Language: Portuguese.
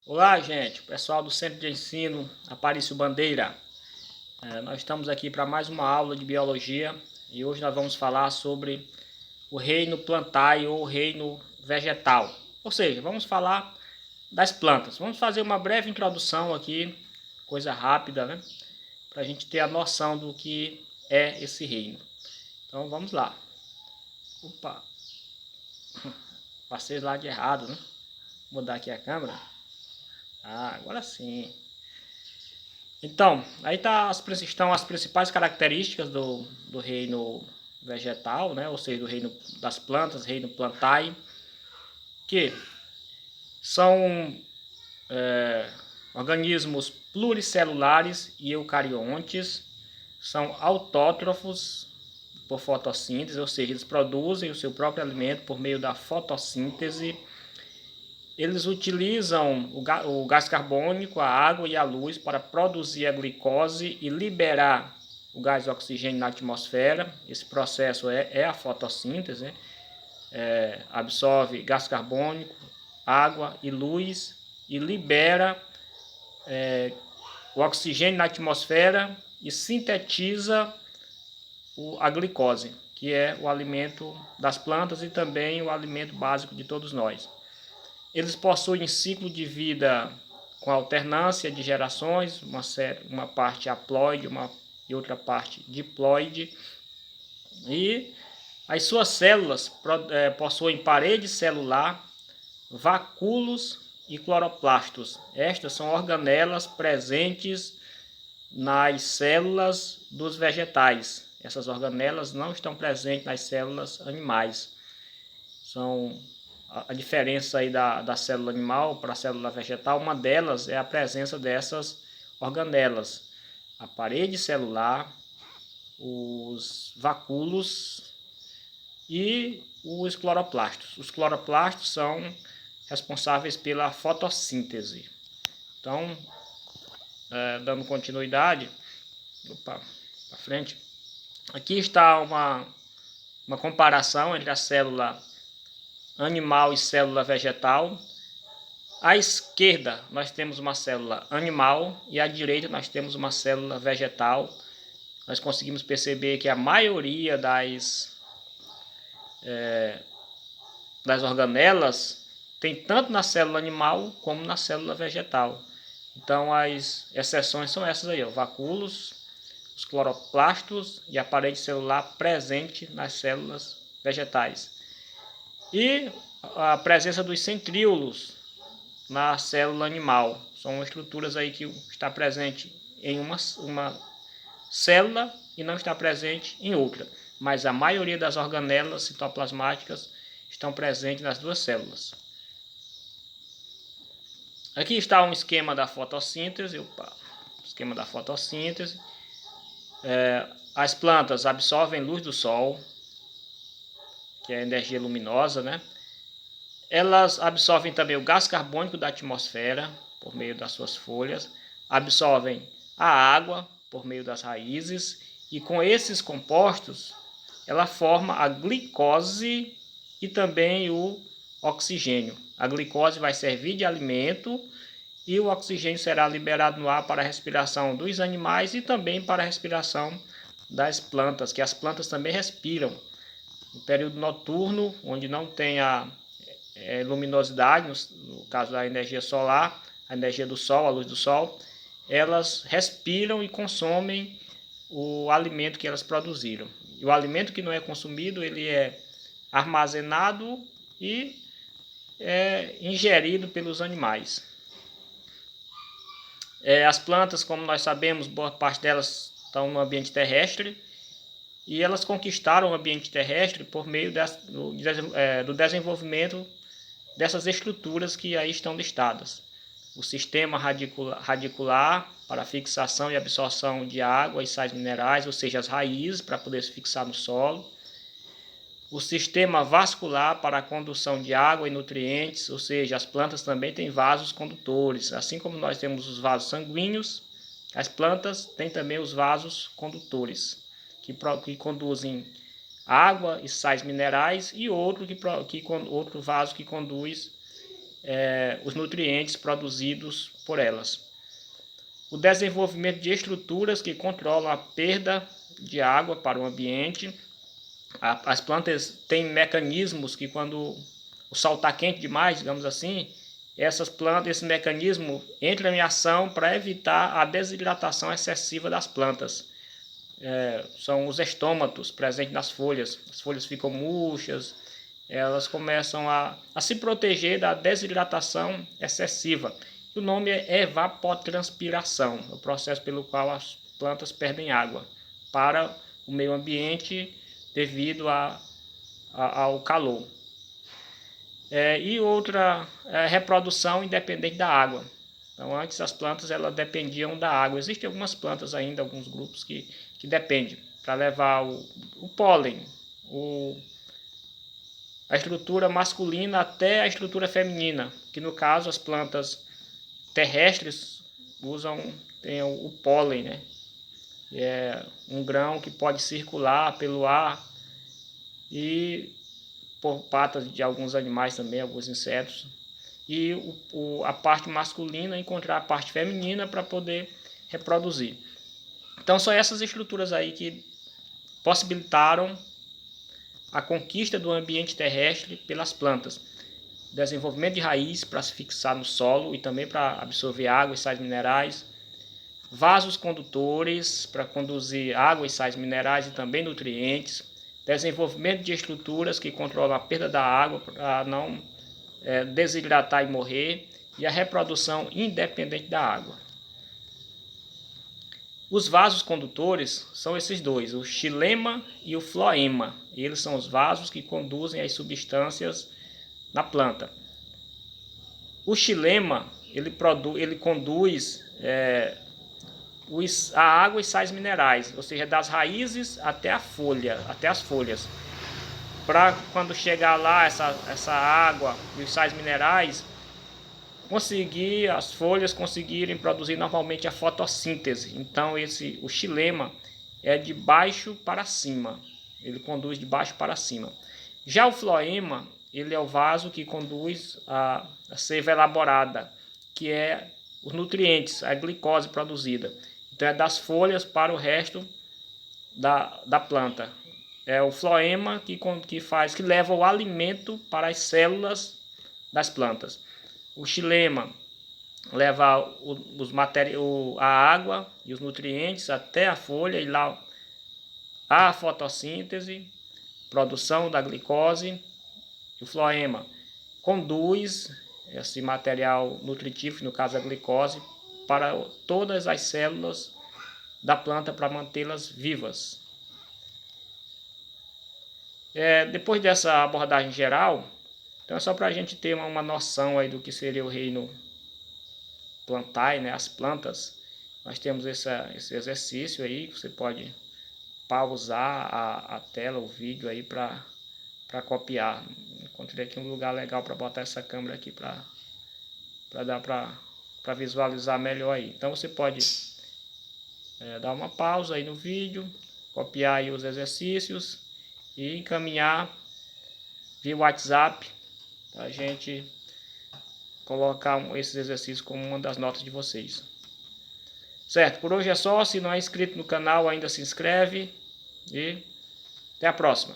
Olá, gente, pessoal do Centro de Ensino Aparício Bandeira. Nós estamos aqui para mais uma aula de biologia e hoje nós vamos falar sobre o reino plantae ou reino vegetal. Ou seja, vamos falar das plantas. Vamos fazer uma breve introdução aqui, coisa rápida, né? Para a gente ter a noção do que é esse reino. Então vamos lá. Opa, passei lá de errado, né? Vou mudar aqui a câmera. Agora sim. Então, aí estão as principais características do reino vegetal, né? Ou seja, do reino das plantas, reino plantae, que são organismos pluricelulares e eucariontes, são autótrofos por fotossíntese, ou seja, eles produzem o seu próprio alimento por meio da fotossíntese. Eles utilizam o gás carbônico, a água e a luz para produzir a glicose e liberar o gás oxigênio na atmosfera. Esse processo é a fotossíntese, né? Absorve gás carbônico, água e luz e libera o oxigênio na atmosfera e sintetiza a glicose, que é o alimento das plantas e também o alimento básico de todos nós. Eles possuem ciclo de vida com alternância de gerações, uma parte haploide e outra parte diploide. E as suas células possuem parede celular, vacúolos e cloroplastos. Estas são organelas presentes nas células dos vegetais. Essas organelas não estão presentes nas células animais. São a diferença aí da célula animal para a célula vegetal. Uma delas é a presença dessas organelas, a parede celular, os vacúolos e os cloroplastos. Os cloroplastos são responsáveis pela fotossíntese. Então, dando continuidade, para frente, aqui está uma comparação entre a célula animal e célula vegetal. À esquerda nós temos uma célula animal e à direita nós temos uma célula vegetal. Nós conseguimos perceber que a maioria das organelas tem tanto na célula animal como na célula vegetal. Então as exceções são essas aí, ó, vacúolos, os cloroplastos e a parede celular presente nas células vegetais. E a presença dos centríolos na célula animal. São estruturas aí que está presente em uma célula e não está presente em outra. Mas a maioria das organelas citoplasmáticas estão presentes nas duas células. Aqui está um esquema da fotossíntese. Esquema da fotossíntese. As plantas absorvem luz do sol, que é a energia luminosa, né? Elas absorvem também o gás carbônico da atmosfera, por meio das suas folhas, absorvem a água, por meio das raízes, e com esses compostos, ela forma a glicose e também o oxigênio. A glicose vai servir de alimento e o oxigênio será liberado no ar para a respiração dos animais e também para a respiração das plantas, que as plantas também respiram. No período noturno, onde não tem a luminosidade, no caso da energia solar, a energia do sol, a luz do sol, elas respiram e consomem o alimento que elas produziram. E o alimento que não é consumido, ele é armazenado e é ingerido pelos animais. As plantas, como nós sabemos, boa parte delas estão no ambiente terrestre e elas conquistaram o ambiente terrestre por meio do desenvolvimento dessas estruturas que aí estão listadas. O sistema radicular para fixação e absorção de água e sais minerais, ou seja, as raízes para poder se fixar no solo. O sistema vascular para a condução de água e nutrientes, ou seja, as plantas também têm vasos condutores. Assim como nós temos os vasos sanguíneos, as plantas têm também os vasos condutores, que conduzem água e sais minerais, e outro vaso que conduz os nutrientes produzidos por elas. O desenvolvimento de estruturas que controlam a perda de água para o ambiente. As plantas têm mecanismos que, quando o sol está quente demais, digamos assim, esse mecanismo entra em ação para evitar a desidratação excessiva das plantas. São os estômatos presentes nas folhas. As folhas ficam murchas, elas começam a se proteger da desidratação excessiva. O nome é evapotranspiração, o processo pelo qual as plantas perdem água para o meio ambiente devido ao calor. E outra, reprodução independente da água. Então, antes as plantas elas dependiam da água. Existem algumas plantas ainda, alguns grupos que dependem para levar o pólen, a estrutura masculina até a estrutura feminina, que no caso as plantas terrestres tem o pólen, né? É um grão que pode circular pelo ar e por patas de alguns animais também, alguns insetos. E a parte masculina encontrar a parte feminina para poder reproduzir. Então são essas estruturas aí que possibilitaram a conquista do ambiente terrestre pelas plantas. Desenvolvimento de raiz para se fixar no solo e também para absorver água e sais minerais. Vasos condutores para conduzir água e sais minerais e também nutrientes. Desenvolvimento de estruturas que controlam a perda da água para não desidratar e morrer. E a reprodução independente da água. Os vasos condutores são esses dois, o xilema e o floema. Eles são os vasos que conduzem as substâncias na planta. O xilema ele conduz a água e sais minerais, ou seja, das raízes até a folha, até as folhas. Para quando chegar lá essa água e os sais minerais, as folhas conseguirem produzir normalmente a fotossíntese. Então o xilema é de baixo para cima, ele conduz de baixo para cima. Já o floema, ele é o vaso que conduz a seiva elaborada, que é os nutrientes, a glicose produzida. Então é das folhas para o resto da planta. É o floema que leva o alimento para as células das plantas. O xilema leva a água e os nutrientes até a folha e lá a fotossíntese, produção da glicose. O floema conduz esse material nutritivo, no caso a glicose, para todas as células da planta para mantê-las vivas. Depois dessa abordagem geral, então é só para a gente ter uma noção aí do que seria o reino plantae, né, as plantas. Nós temos esse exercício aí, que você pode pausar a tela, o vídeo aí para copiar. Encontrei aqui um lugar legal para botar essa câmera aqui para dar para visualizar melhor aí. Então você pode dar uma pausa aí no vídeo, copiar aí os exercícios e encaminhar via WhatsApp para a gente colocar esses exercícios como uma das notas de vocês. Certo, por hoje é só. Se não é inscrito no canal, ainda se inscreve e até a próxima.